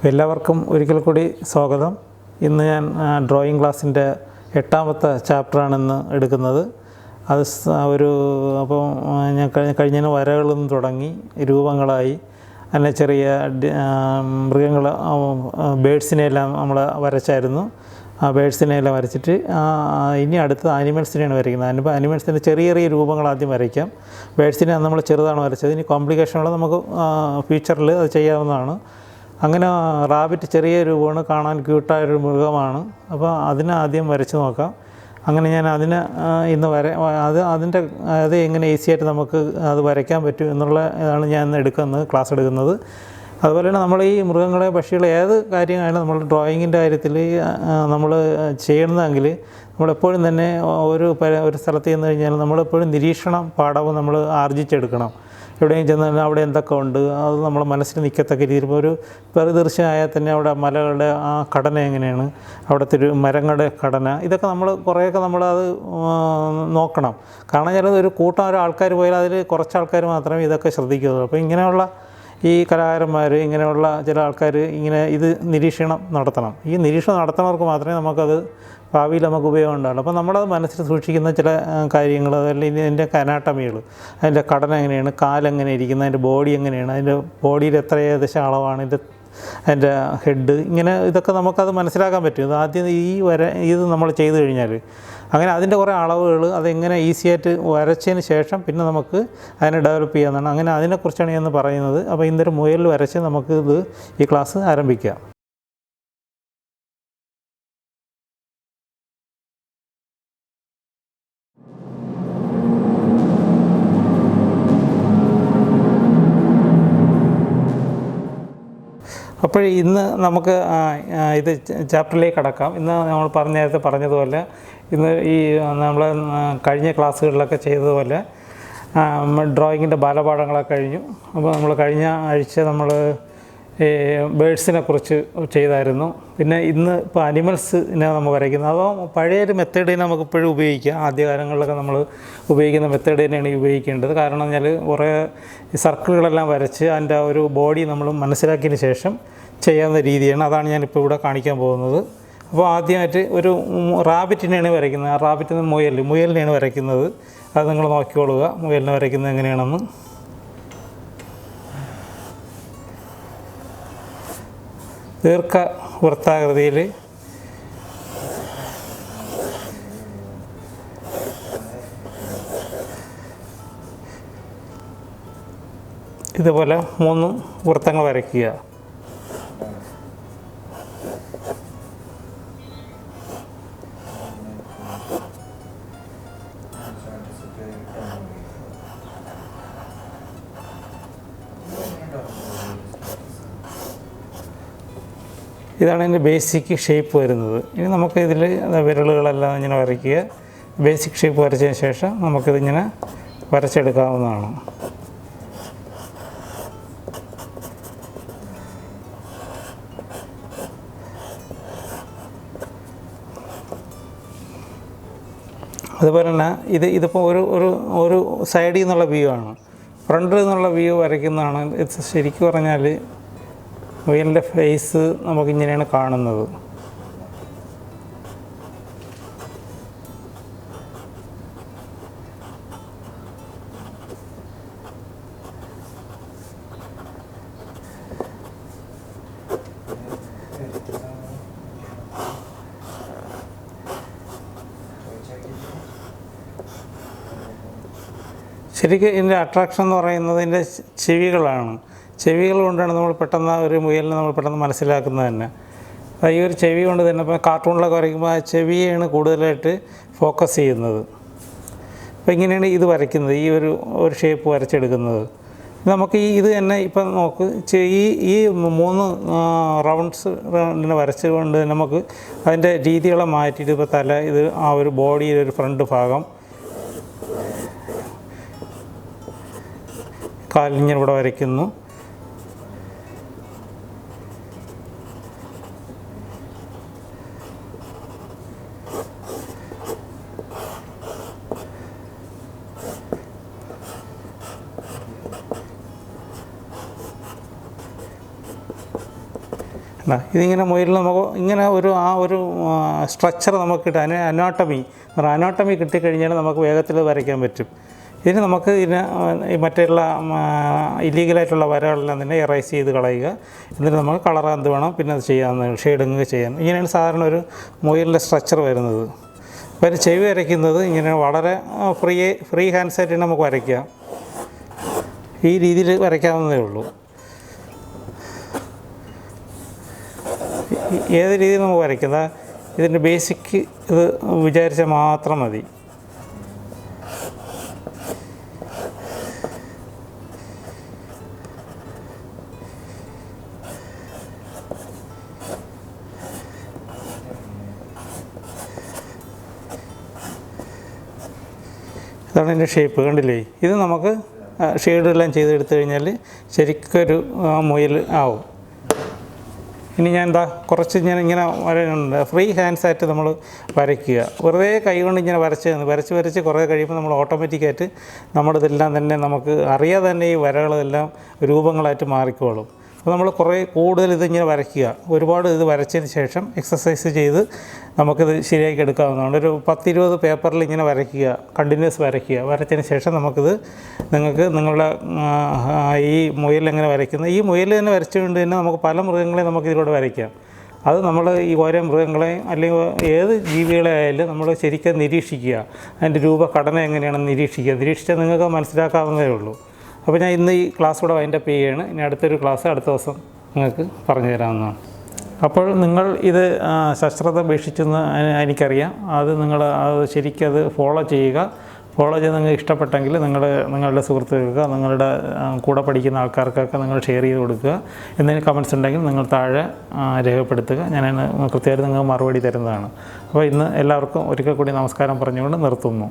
എല്ലാവർക്കും ഒരിക്കൽ കൂടി സ്വാഗതം. ഇന്ന് ഞാൻ ഡ്രോയിങ് ക്ലാസ്സിൻ്റെ 8ാമത്തെ ചാപ്റ്ററാണ് എടുക്കുന്നത്. അത് അപ്പോൾ ഞാൻ കഴിഞ്ഞ വരകളിൽ നിന്ന് തുടങ്ങി രൂപങ്ങളായി, അങ്ങനെ ചെറിയ മൃഗങ്ങൾ, ബേഡ്സിനെയെല്ലാം നമ്മൾ വരച്ചായിരുന്നു. ആ ബേഡ്സിനെയെല്ലാം വരച്ചിട്ട് ഇനി അടുത്ത ആനിമൽസിനെയാണ് വരയ്ക്കുന്നത്. ആനിമൽസിൻ്റെ ചെറിയ ചെറിയ രൂപങ്ങൾ ആദ്യം വരയ്ക്കാം. ബേഡ്സിനെ നമ്മൾ ചെറുതാണ് വരച്ചത്. ഇനി കോംപ്ലിക്കേഷനുള്ള നമുക്ക് ഫ്യൂച്ചറിൽ അത് ചെയ്യാവുന്നതാണ്. അങ്ങനെ റാബിറ്റ് ചെറിയ രൂപമാണ്, കാണാൻ ക്യൂട്ടായൊരു മൃഗമാണ്. അപ്പോൾ അതിനെ ആദ്യം വരച്ച് നോക്കാം. അങ്ങനെ ഞാൻ അതിനെ ഇന്ന് അത് എങ്ങനെ ഈസിയായിട്ട് നമുക്ക് അത് വരയ്ക്കാൻ പറ്റും എന്നുള്ള ഇതാണ് ഞാൻ ഇന്ന് ക്ലാസ് എടുക്കുന്നത്. അതുപോലെ തന്നെ നമ്മൾ ഈ മൃഗങ്ങളെ, പക്ഷികളെ, ഏത് കാര്യമായാലും നമ്മൾ ഡ്രോയിങ്ങിൻ്റെ കാര്യത്തിൽ നമ്മൾ ചെയ്യണമെങ്കിൽ നമ്മളെപ്പോഴും തന്നെ ഒരു സ്ഥലത്ത് ചെന്ന് കഴിഞ്ഞാൽ നമ്മളെപ്പോഴും നിരീക്ഷണം പാഠവും നമ്മൾ ആർജിച്ചെടുക്കണം. എവിടെയും ചെന്നാൽ അവിടെ എന്തൊക്കെ ഉണ്ട് അത് നമ്മൾ മനസ്സിൽ നിൽക്കത്തക്ക രീതിയിൽ. ഇപ്പോൾ ഒരു പരിദൃശ്യമായാൽ തന്നെ അവിടെ മലകളുടെ ആ ഘടന എങ്ങനെയാണ്, അവിടുത്തെ ഒരു മരങ്ങളുടെ ഘടന, ഇതൊക്കെ നമ്മൾ കുറേയൊക്കെ നമ്മളത് നോക്കണം. കാരണം ചിലത് ഒരു കൂട്ടം ആൾക്കാർ പോയാൽ അതിൽ കുറച്ച് ആൾക്കാർ മാത്രമേ ഇതൊക്കെ ശ്രദ്ധിക്കുകയുള്ളൂ. അപ്പോൾ ഇങ്ങനെയുള്ള ഈ കലാകാരന്മാർ, ഇങ്ങനെയുള്ള ചില ആൾക്കാർ ഇത് നിരീക്ഷണം നടത്തണം. ഈ നിരീക്ഷണം നടത്തുന്നവർക്ക് മാത്രമേ നമുക്കത് ഭാവിയിൽ നമുക്ക് ഉപയോഗം ഉണ്ടാകുള്ളൂ. അപ്പോൾ നമ്മളത് മനസ്സിൽ സൂക്ഷിക്കുന്ന ചില കാര്യങ്ങൾ, അതല്ലെങ്കിൽ ഇതിൻ്റെ അനാട്ടമികൾ, അതിൻ്റെ ഘടന എങ്ങനെയാണ്, കാലെങ്ങനെ ഇരിക്കുന്നത്, അതിൻ്റെ ബോഡി എങ്ങനെയാണ്, അതിൻ്റെ ബോഡിയിൽ എത്ര ഏകദേശം അളവാണ്, അതിൻ്റെ ഹെഡ്, ഇങ്ങനെ ഇതൊക്കെ നമുക്കത് മനസ്സിലാക്കാൻ പറ്റും. ഇത് ആദ്യം ഇത് നമ്മൾ ചെയ്തു കഴിഞ്ഞാൽ അങ്ങനെ അതിൻ്റെ കുറേ അളവുകൾ അതെങ്ങനെ ഈസിയായിട്ട് വരച്ചതിന് ശേഷം പിന്നെ നമുക്ക് അതിനെ ഡെവലപ്പ് ചെയ്യാമെന്നാണ്. അങ്ങനെ അതിനെക്കുറിച്ചാണ് ഞാൻ പറയുന്നത്. അപ്പോൾ ഇന്നൊരു മുയൽ വരച്ച് നമുക്ക് ഈ ക്ലാസ് ആരംഭിക്കാം. അപ്പോൾ ഇന്ന് നമുക്ക് ഇത് ചാപ്റ്ററിലേക്ക് കടക്കാം. ഇന്ന് നമ്മൾ നേരത്തെ പറഞ്ഞതുപോലെ ഇന്ന് നമ്മൾ കഴിഞ്ഞ ക്ലാസ്സുകളിലൊക്കെ ചെയ്തതുപോലെ ഡ്രോയിങ്ങിൻ്റെ ബാലപാഠങ്ങളൊക്കെ കഴിഞ്ഞു. അപ്പോൾ നമ്മൾ കഴിഞ്ഞ ആഴ്ച നമ്മൾ ബേഡ്സിനെ കുറിച്ച് ചെയ്തായിരുന്നു. പിന്നെ ഇന്ന് ഇപ്പോൾ അനിമൽസിനെ നമ്മൾ വരയ്ക്കുന്നത്. അപ്പോൾ പഴയൊരു മെത്തേഡിനെ നമുക്ക് ഇപ്പോഴും ഉപയോഗിക്കാം. ആദ്യകാലങ്ങളിലൊക്കെ നമ്മൾ ഉപയോഗിക്കുന്ന മെത്തേഡ് തന്നെയാണ് ഉപയോഗിക്കേണ്ടത്. കാരണം എന്നാൽ കുറേ സർക്കിളുകളെല്ലാം വരച്ച് അതിൻ്റെ ഒരു ബോഡി നമ്മൾ മനസ്സിലാക്കിയതിന് ശേഷം ചെയ്യാവുന്ന രീതിയാണ്. അതാണ് ഞാനിപ്പോൾ ഇവിടെ കാണിക്കാൻ പോകുന്നത്. അപ്പോൾ ആദ്യമായിട്ട് ഒരു റാബിറ്റിനെയാണ് വരയ്ക്കുന്നത്. ആ റാബിറ്റിന് മുയലിനെയാണ് വരയ്ക്കുന്നത്. അത് നിങ്ങൾ നോക്കിക്കൊള്ളുക മുയലിനെ വരയ്ക്കുന്നത് എങ്ങനെയാണെന്ന്. ദീർഘ വൃത്താകൃതിയിൽ ഇതുപോലെ 3 വൃത്തങ്ങൾ വരയ്ക്കുക. ഇതാണ് ഇതിൻ്റെ ബേസിക് ഷേപ്പ് വരുന്നത്. ഇനി നമുക്ക് ഇതിൽ വിരലുകളെല്ലാം ഇങ്ങനെ വരയ്ക്കുക. ബേസിക് ഷേപ്പ് വരച്ചതിന് ശേഷം നമുക്കിതിങ്ങനെ വരച്ചെടുക്കാവുന്നതാണ്. അതുപോലെ തന്നെ ഇതിപ്പോൾ ഒരു സൈഡിൽ നിന്നുള്ള വ്യൂ ആണ്. ഫ്രണ്ടിൽ നിന്നുള്ള വ്യൂ വരയ്ക്കുന്നതാണ്. ഇത് ശരിക്കും പറഞ്ഞാൽ മുയലിൻ്റെ ഫേസ് നമുക്കിങ്ങനെയാണ് കാണുന്നത്. ശരിക്കും ഇതിൻ്റെ അട്രാക്ഷൻ എന്ന് പറയുന്നത് ഇതിൻ്റെ ചെവികളാണ്. ചെവികൾ കൊണ്ടാണ് നമ്മൾ പെട്ടെന്ന് ഒരു മുയലിനെ നമ്മൾ പെട്ടെന്ന് മനസ്സിലാക്കുന്നത് തന്നെ. ഈ ഒരു ചെവി കൊണ്ട് തന്നെ ഇപ്പോൾ കാർട്ടൂണിലൊക്കെ വരയ്ക്കുമ്പോൾ ആ ചെവിയാണ് കൂടുതലായിട്ട് ഫോക്കസ് ചെയ്യുന്നത്. അപ്പോൾ ഇങ്ങനെയാണ് ഇത് വരയ്ക്കുന്നത്, ഈ ഒരു ഷേപ്പ് വരച്ചെടുക്കുന്നത്. നമുക്ക് ഇത് തന്നെ ഇപ്പം നോക്ക്, ഈ 3 റൗണ്ട്സ് വരച്ചുകൊണ്ട് നമുക്ക് അതിൻ്റെ രീതികളെ മാറ്റിയിട്ട് ഇപ്പോൾ തല, ഇത് ആ ഒരു ബോഡിയുടെ ഒരു ഫ്രണ്ട് ഭാഗം, കാലിങ്ങനെ ഇവിടെ വരയ്ക്കുന്നു. ഇതിങ്ങനെ മുയലിൽ നമുക്ക് ഇങ്ങനെ ഒരു സ്ട്രക്ചർ നമുക്ക് കിട്ടും. അനാട്ടമി കിട്ടിക്കഴിഞ്ഞാൽ നമുക്ക് വേഗത്തിൽ വരയ്ക്കാൻ പറ്റും. ഇതിന് നമുക്ക് മറ്റുള്ള ഇല്ലീഗലായിട്ടുള്ള വരകളെല്ലാം തന്നെ എറൈസ് ചെയ്ത് കളയുക. എന്നിട്ട് നമുക്ക് കളർ എന്ത് വേണം പിന്നെ അത് ചെയ്യാവുന്ന ഷെയ്ഡിങ് ചെയ്യാൻ. ഇങ്ങനെയാണ് സാധാരണ ഒരു മുയലിൻ്റെ സ്ട്രക്ചർ വരുന്നത്. അപ്പോൾ അതിന് ചെവി വരയ്ക്കുന്നത് ഇങ്ങനെ വളരെ ഫ്രീ ഹാൻഡ്സായിട്ട് നമുക്ക് വരയ്ക്കാം. ഈ രീതിയിൽ വരയ്ക്കാവുന്നതേ ഉള്ളൂ. ഏത് രീതിയിൽ നമുക്ക് വരയ്ക്കുന്നത് ഇതിൻ്റെ ബേസിക് ഇത് വിചാരിച്ചാൽ മാത്രം മതി. ഇതാണ് ഇതിൻ്റെ ഷേപ്പ്, കണ്ടില്ലേ? ഇത് നമുക്ക് ഷെയ്ഡെല്ലാം ചെയ്തെടുത്തു കഴിഞ്ഞാൽ ശരിക്കൊരു മുയൽ ആവും. ഇനി ഞാൻ കുറച്ച് ഇങ്ങനെ വരയുന്നുണ്ട്. ഫ്രീ ഹാൻഡ്സായിട്ട് നമ്മൾ വരയ്ക്കുക. വെറുതെ കൈ കൊണ്ട് ഇങ്ങനെ വരച്ച് കുറേ കഴിയുമ്പോൾ നമ്മൾ ഓട്ടോമാറ്റിക്കായിട്ട് നമ്മളിതെല്ലാം തന്നെ നമുക്ക് അറിയാതെ തന്നെ ഈ വരകളെല്ലാം രൂപങ്ങളായിട്ട് മാറിക്കോളും. അപ്പോൾ നമ്മൾ കുറേ കൂടുതൽ ഇതിങ്ങനെ വരയ്ക്കുക. ഒരുപാട് ഇത് വരച്ചതിന് ശേഷം എക്സസൈസ് ചെയ്ത് നമുക്കിത് ശരിയാക്കി എടുക്കാവുന്നതാണ്. ഒരു 10-20 പേപ്പറിൽ ഇങ്ങനെ വരയ്ക്കുക, കണ്ടിന്യൂസ് വരച്ചതിന് ശേഷം നിങ്ങൾക്ക് നിങ്ങളുടെ ഈ മുയലെങ്ങനെ വരയ്ക്കുന്നത്, ഈ മുയൽ തന്നെ വരച്ചുകൊണ്ട് തന്നെ നമുക്ക് പല മൃഗങ്ങളെയും നമുക്ക് ഇതിലൂടെ വരയ്ക്കാം. അത് നമ്മൾ ഈ ഓരോ മൃഗങ്ങളെയും അല്ലെങ്കിൽ ഏത് ജീവികളെ ആയാലും നമ്മൾ ശരിക്കും നിരീക്ഷിക്കുക. അതിൻ്റെ രൂപഘടന എങ്ങനെയാണെന്ന് നിരീക്ഷിച്ചാൽ നിങ്ങൾക്ക് മനസ്സിലാക്കാവുന്നതേ ഉള്ളൂ. അപ്പോൾ ഞാൻ ഇന്ന് ഈ ക്ലാസ് കൂടെ വൈൻഡപ്പ് ചെയ്യുകയാണ്. ഇനി അടുത്തൊരു ക്ലാസ് അടുത്ത ദിവസം നിങ്ങൾക്ക് പറഞ്ഞു തരാവുന്നതാണ്. അപ്പോൾ നിങ്ങൾ ഇത് ശസ്ത്രത ഉപേക്ഷിച്ചെന്ന് എനിക്കറിയാം. ശരിക്കും അത് ഫോളോ ചെയ്ത് നിങ്ങൾക്ക് ഇഷ്ടപ്പെട്ടെങ്കിൽ നിങ്ങളുടെ സുഹൃത്തുക്കൾക്ക്, നിങ്ങളുടെ കൂടെ പഠിക്കുന്ന ആൾക്കാർക്കൊക്കെ നിങ്ങൾ ഷെയർ ചെയ്ത് കൊടുക്കുക. എന്തെങ്കിലും കമൻറ്റ്സ് ഉണ്ടെങ്കിൽ നിങ്ങൾ താഴെ രേഖപ്പെടുത്തുക. ഞാൻ കൃത്യമായിട്ട് നിങ്ങൾക്ക് മറുപടി തരുന്നതാണ്. അപ്പോൾ ഇന്ന് എല്ലാവർക്കും ഒരിക്കൽ കൂടി നമസ്കാരം പറഞ്ഞുകൊണ്ട് നിർത്തുന്നു.